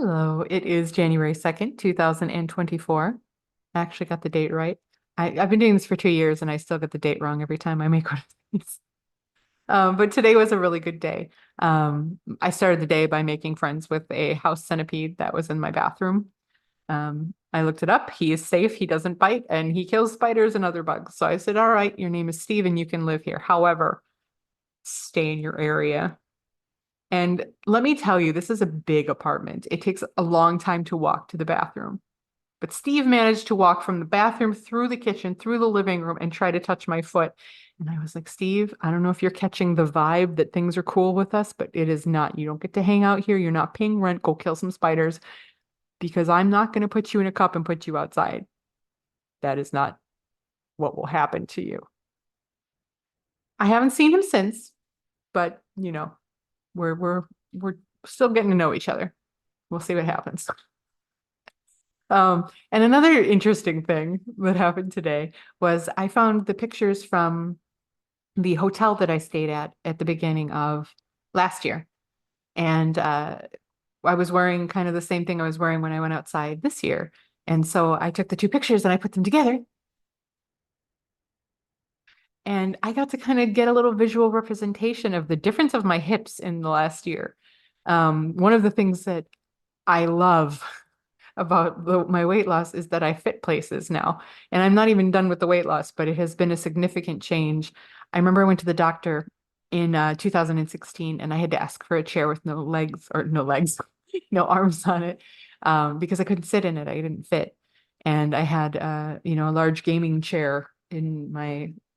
Hello, it is January 2nd, 2024. I actually got the date right. I've been doing this for 2 years and I still get the date wrong every time I make one of these. But today was a really good day. I started the day by making friends with a house centipede that was in my bathroom. I looked it up. He is safe, he doesn't bite, and he kills spiders and other bugs. So I said, all right, your name is Steve and you can live here. However, stay in your area. And let me tell you, this is a big apartment. It takes a long time to walk to the bathroom. But Steve managed to walk from the bathroom through the kitchen, through the living room, and try to touch my foot. And I was like, Steve, I don't know if you're catching the vibe that things are cool with us, but it is not. You don't get to hang out here. You're not paying rent. Go kill some spiders because I'm not going to put you in a cup and put you outside. That is not what will happen to you. I haven't seen him since, but we're still getting to know each other. We'll see what happens. And another interesting thing that happened today was I found the pictures from the hotel that I stayed at the beginning of last year. And I was wearing kind of the same thing I was wearing when I went outside this year. And so I took the two pictures and I put them together. And I got to kind of get a little visual representation of the difference of my hips in the last year. One of the things that I love about my weight loss is that I fit places now. And I'm not even done with the weight loss, but it has been a significant change. I remember I went to the doctor in 2016 and I had to ask for a chair with no legs, no arms on it, because I couldn't sit in it. I didn't fit. And I had, a large gaming chair in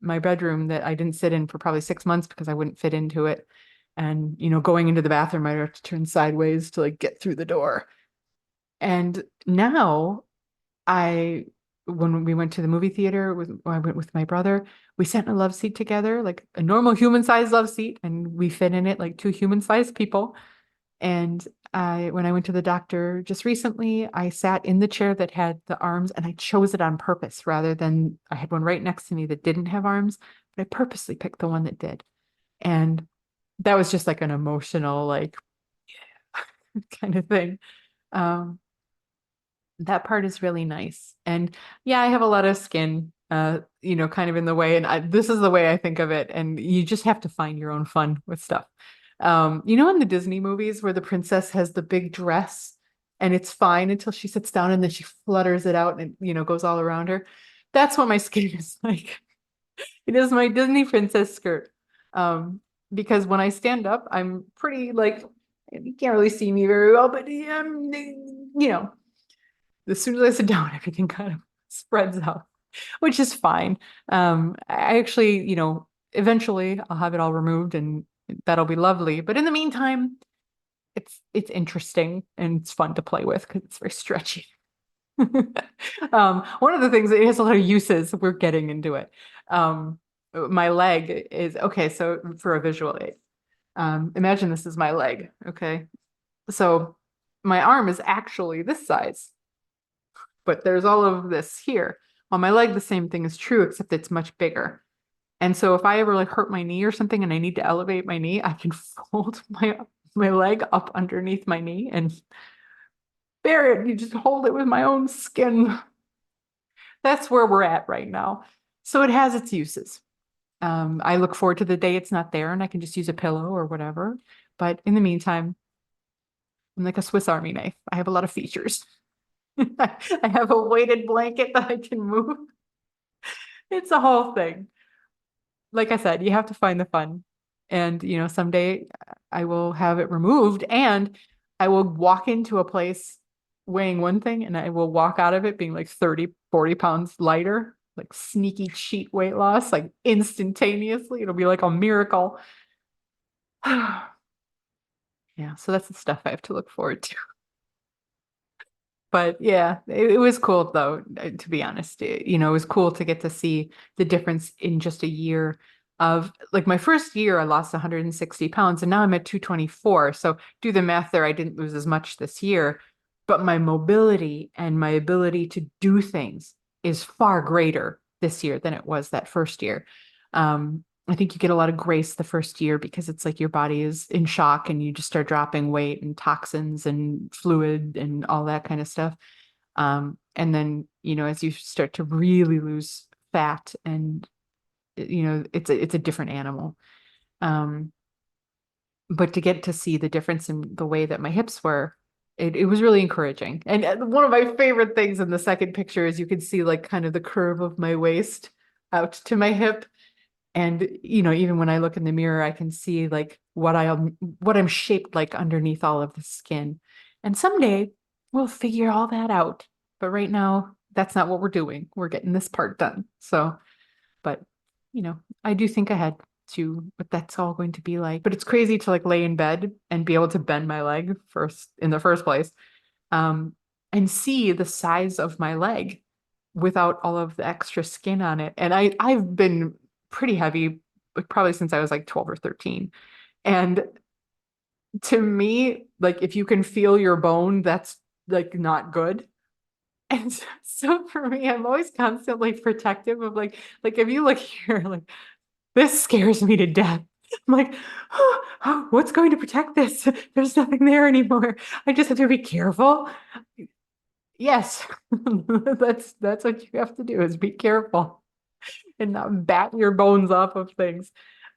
my bedroom that I didn't sit in for probably 6 months because I wouldn't fit into it. And, going into the bathroom, I'd have to turn sideways to like get through the door. And now when we went to the movie theater I went with my brother, we sat in a love seat together, like a normal human-sized love seat, and we fit in it like two human-sized people. And when I went to the doctor just recently, I sat in the chair that had the arms, and I chose it on purpose rather than I had one right next to me that didn't have arms, but I purposely picked the one that did. And that was just like an emotional, like, kind of thing. Um, that part is really nice. And yeah, I have a lot of skin, kind of in the way. And this is the way I think of it. And you just have to find your own fun with stuff. In the Disney movies where the princess has the big dress and it's fine until she sits down and then she flutters it out and, goes all around her. That's what my skin is like. It is my Disney princess skirt. Because when I stand up, I'm pretty like, you can't really see me very well, but as soon as I sit down, everything kind of spreads out, which is fine. I actually, eventually I'll have it all removed and that'll be lovely. But in the meantime, it's interesting and it's fun to play with because it's very stretchy. One of the things it has a lot of uses. We're getting into it. My leg is okay. So for a visual aid, imagine this is my leg. Okay, so my arm is actually this size but there's all of this here. On my leg, the same thing is true, except it's much bigger. And so if I ever like hurt my knee or something and I need to elevate my knee, I can fold my leg up underneath my knee and bear it. You just hold it with my own skin. That's where we're at right now. So it has its uses. I look forward to the day it's not there and I can just use a pillow or whatever. But in the meantime, I'm like a Swiss Army knife. I have a lot of features. I have a weighted blanket that I can move. It's a whole thing. Like I said, you have to find the fun. And, someday I will have it removed and I will walk into a place weighing one thing and I will walk out of it being like 30, 40 pounds lighter, like sneaky cheat weight loss, like instantaneously. It'll be like a miracle. Yeah, so that's the stuff I have to look forward to. But yeah, it was cool though, to be honest. It was cool to get to see the difference in just a year of like my first year, I lost 160 pounds and now I'm at 224. So do the math there. I didn't lose as much this year, but my mobility and my ability to do things is far greater this year than it was that first year. I think you get a lot of grace the first year because it's like your body is in shock and you just start dropping weight and toxins and fluid and all that kind of stuff. And then, as you start to really lose fat and, it's a different animal. Um, but to get to see the difference in the way that my hips were, it was really encouraging. And one of my favorite things in the second picture is you can see like kind of the curve of my waist out to my hip. And, even when I look in the mirror, I can see like what I'm shaped like underneath all of the skin. And someday we'll figure all that out. But right now, that's not what we're doing. We're getting this part done. So, but, I do think ahead to what that's all going to be like. But it's crazy to like lay in bed and be able to bend my leg first in the first place, um, and see the size of my leg without all of the extra skin on it. And I've been pretty heavy, like probably since I was like 12 or 13. And to me, like if you can feel your bone, that's like not good. And so for me, I'm always constantly protective of like if you look here, like this scares me to death. I'm like, oh, what's going to protect this? There's nothing there anymore. I just have to be careful. Yes, that's what you have to do is be careful and not bat your bones off of things.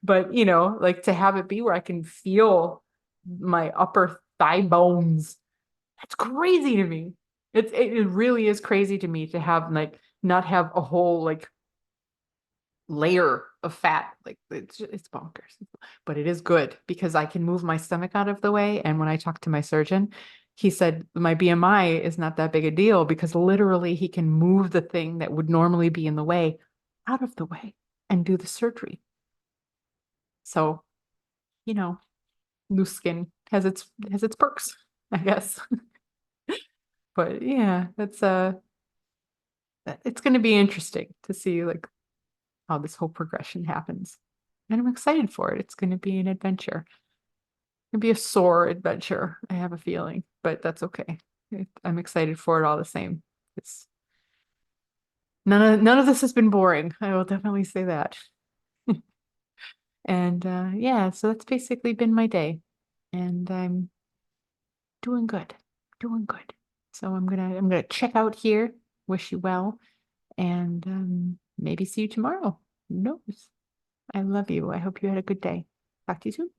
But like to have it be where I can feel my upper thigh bones, that's crazy to me. It really is crazy to me to have like not have a whole like layer of fat. Like it's bonkers. But it is good because I can move my stomach out of the way. And when I talked to my surgeon, he said my BMI is not that big a deal because literally he can move the thing that would normally be in the way out of the way and do the surgery. So, you know, loose skin has its perks, I guess. But yeah, it's going to be interesting to see like how this whole progression happens. And I'm excited for it. It's going to be an adventure. It'll be a sore adventure, I have a feeling, but that's okay. I'm excited for it all the same. It's none of this has been boring. I will definitely say that. And yeah, so that's basically been my day. And I'm doing good. Doing good. So I'm gonna check out here. Wish you well. And maybe see you tomorrow. Who knows? I love you. I hope you had a good day. Talk to you soon.